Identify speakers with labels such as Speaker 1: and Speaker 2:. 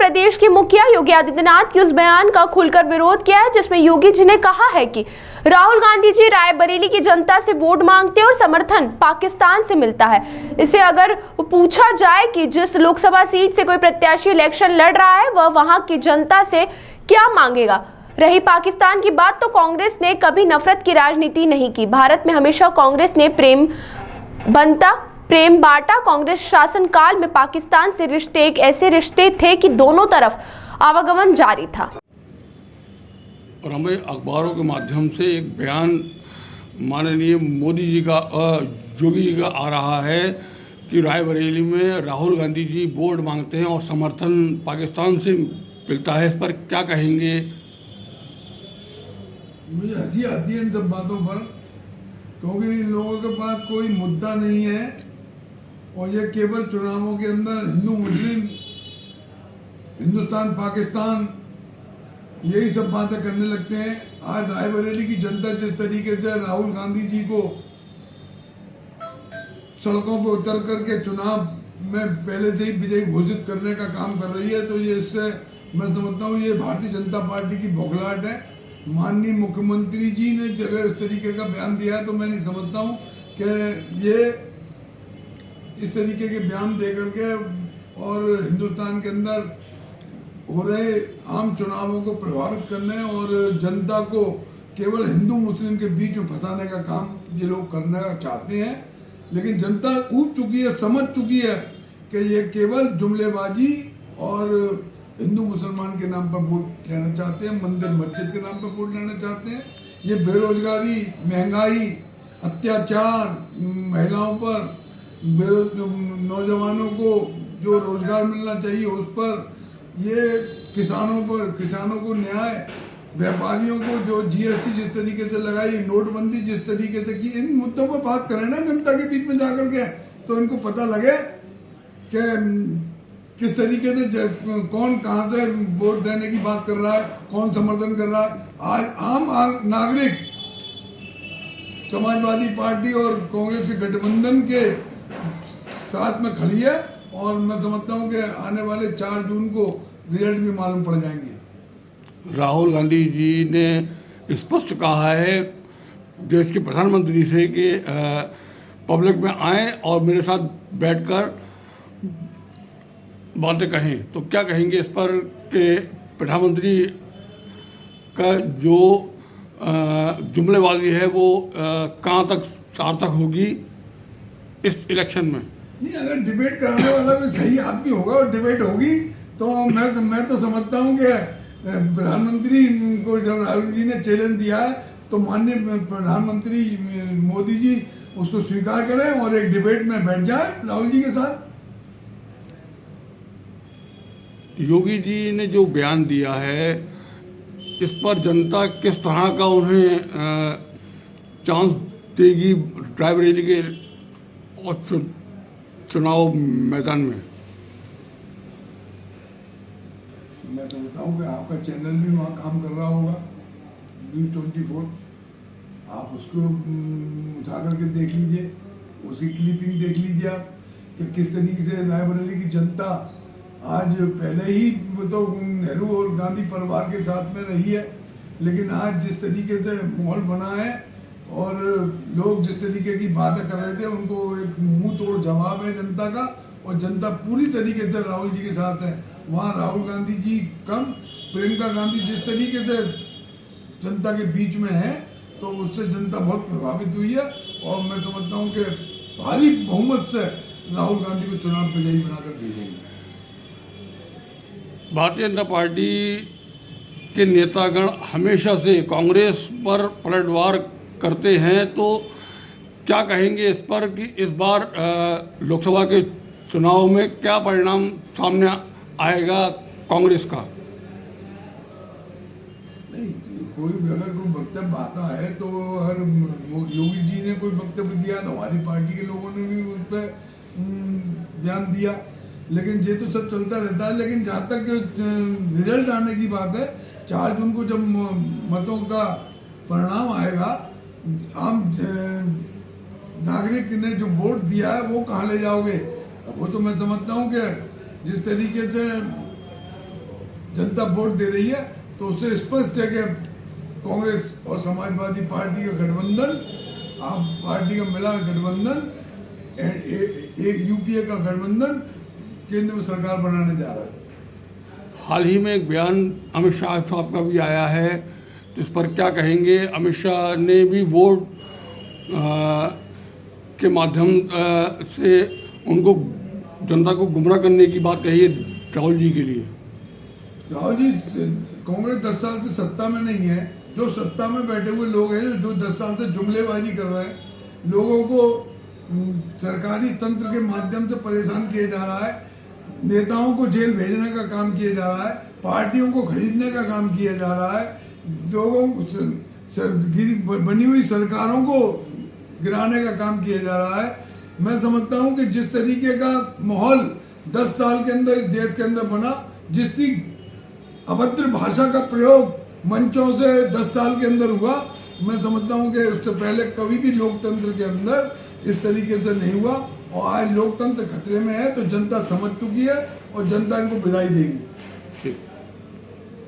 Speaker 1: प्रदेश के मुखिया योगी आदित्यनाथ के उस बयान का खुलकर विरोध किया है जिसमें योगी जी ने कहा है कि राहुल गांधी जी रायबरेली की जनता से वोट मांगते हैं और समर्थन पाकिस्तान से मिलता है। इसे अगर पूछा जाए कि जिस लोकसभा सीट से कोई प्रत्याशी इलेक्शन लड़ रहा है वह वहां की जनता से क्या मांगेगा। रही पाकिस्तान की बात, तो कांग्रेस ने कभी नफरत की राजनीति नहीं की। भारत में हमेशा कांग्रेस ने प्रेम बांटा। कांग्रेस शासन काल में पाकिस्तान से रिश्ते एक ऐसे रिश्ते थे कि दोनों तरफ आवागमन जारी था।
Speaker 2: और हमें अखबारों के माध्यम से एक बयान माननीय मोदी जी का योगी जी का आ रहा है कि रायबरेली में राहुल गांधी जी वोट मांगते हैं और समर्थन पाकिस्तान से मिलता है। इस पर क्या कहेंगे?
Speaker 3: मुझे हंसी आती है इन सब बातों पर, क्योंकि इन लोगों के पास कोई मुद्दा नहीं है और ये केवल चुनावों के अंदर हिंदू मुस्लिम, हिंदुस्तान पाकिस्तान, यही सब बातें करने लगते हैं। आज रायबरेली की जनता जिस तरीके से राहुल गांधी जी को सड़कों पर उतर करके चुनाव में पहले से ही विजयी घोषित करने का काम कर रही है, तो ये इससे मैं समझता हूँ ये भारतीय जनता पार्टी की बौखलाहट है। माननीय मुख्यमंत्री जी ने अगर इस तरीके का बयान दिया है तो मैं नहीं समझता हूँ कि ये इस तरीके के बयान दे करके और हिंदुस्तान के अंदर हो रहे आम चुनावों को प्रभावित करने और जनता को केवल हिंदू मुस्लिम के बीच में फंसाने का काम ये लोग करना चाहते हैं। लेकिन जनता ऊब चुकी है, समझ चुकी है कि ये केवल जुमलेबाजी और हिंदू मुसलमान के नाम पर वोट लेना चाहते हैं, मंदिर मस्जिद के नाम पर वोट लेना चाहते हैं। ये बेरोजगारी, महंगाई, अत्याचार महिलाओं पर, नौजवानों को जो रोजगार मिलना चाहिए उस पर, ये किसानों पर, किसानों को न्याय, व्यापारियों को जो जीएसटी जिस तरीके से लगाई, नोटबंदी जिस तरीके से की, इन मुद्दों पर बात करें ना जनता के बीच में जाकर के, तो इनको पता लगे कि किस तरीके से कौन कहाँ से वोट देने की बात कर रहा है, कौन समर्थन कर रहा है। आज आम नागरिक समाजवादी पार्टी और कांग्रेस के गठबंधन के साथ में खड़ी है और मैं समझता हूँ कि आने वाले 4 जून को रिजल्ट भी मालूम पड़ जाएंगे।
Speaker 2: राहुल गांधी जी ने स्पष्ट कहा है देश के प्रधानमंत्री से कि पब्लिक में आए और मेरे साथ बैठकर बातें कहें, तो क्या कहेंगे इस पर कि प्रधानमंत्री का जो जुमलेबाजी है वो कहाँ तक सार्थक होगी इस इलेक्शन में?
Speaker 3: नहीं, अगर डिबेट कराने वाला कोई सही आदमी होगा और डिबेट होगी तो मैं तो समझता हूँ कि प्रधानमंत्री को जब राहुल जी ने चैलेंज दिया है तो माननीय प्रधानमंत्री मोदी जी उसको स्वीकार करें और एक डिबेट में बैठ जाए राहुल जी के साथ।
Speaker 2: योगी जी ने जो बयान दिया है इस पर जनता किस तरह का उन्हें चांस देगी रायबरेली के और चुनाव मैदान में?
Speaker 3: मैं समझता हूँ कि आपका चैनल भी वहाँ काम कर रहा होगा, न्यूज़ 24, आप उसको उठा करके देख लीजिए, उसकी क्लिपिंग देख लीजिए आप कि किस तरीके से रायबरेली की जनता आज पहले ही तो नेहरू और गांधी परिवार के साथ में रही है, लेकिन आज जिस तरीके से माहौल बना है और लोग जिस तरीके की बातें कर रहे थे उनको एक मुंह तोड़ जवाब है जनता का, और जनता पूरी तरीके से राहुल जी के साथ है। वहाँ राहुल गांधी जी कम, प्रियंका गांधी जिस तरीके से जनता के बीच में है तो उससे जनता बहुत प्रभावित हुई है और मैं समझता हूँ कि भारी बहुमत से राहुल गांधी को चुनाव विजयी बनाकर भेजेंगे।
Speaker 2: भारतीय जनता पार्टी के नेतागण हमेशा से कांग्रेस पर पलटवार करते हैं, तो क्या कहेंगे इस पर कि इस बार लोकसभा के चुनाव में क्या परिणाम सामने आएगा कांग्रेस का?
Speaker 3: नहीं, कोई भी अगर कोई वक्तव्य आता है तो हर योगी जी ने कोई वक्तव्य दिया तो हमारी पार्टी के लोगों ने भी उस पर ध्यान दिया, लेकिन ये तो सब चलता रहता है। लेकिन जहाँ तक रिजल्ट आने की बात है, 4 जून को जब मतों का परिणाम आएगा, आम नागरिक ने जो वोट दिया है वो कहाँ ले जाओगे? वो तो मैं समझता हूँ कि जिस तरीके से जनता वोट दे रही है, तो उससे स्पष्ट है कि कांग्रेस और समाजवादी पार्टी का गठबंधन, आप पार्टी का मिला गठबंधन, एक यूपीए का गठबंधन केंद्र में सरकार बनाने जा रहा है।
Speaker 2: हाल ही में एक बयान अमित शाह साहब का भी आया है, तो इस पर क्या कहेंगे? अमित शाह ने भी वोट के माध्यम से उनको जनता को गुमराह करने की बात कही है राहुल जी के लिए।
Speaker 3: राहुल जी, कांग्रेस 10 साल से सत्ता में नहीं है। जो सत्ता में बैठे हुए लोग हैं, जो 10 साल से जुमलेबाजी कर रहे हैं, लोगों को सरकारी तंत्र के माध्यम से परेशान किया जा रहा है, नेताओं को जेल भेजने का काम किया जा रहा है, पार्टियों को खरीदने का काम किया जा रहा है, लोगों बनी हुई सरकारों को गिराने का काम किया जा रहा है। मैं समझता हूं कि जिस तरीके का माहौल 10 साल के अंदर इस देश के अंदर बना, जिसकी अभद्र भाषा का प्रयोग मंचों से 10 साल के अंदर हुआ, मैं समझता हूं कि उससे पहले कभी भी लोकतंत्र के अंदर इस तरीके से नहीं हुआ। और आज लोकतंत्र खतरे में है, तो जनता समझ चुकी है और जनता इनको विदाई देगी।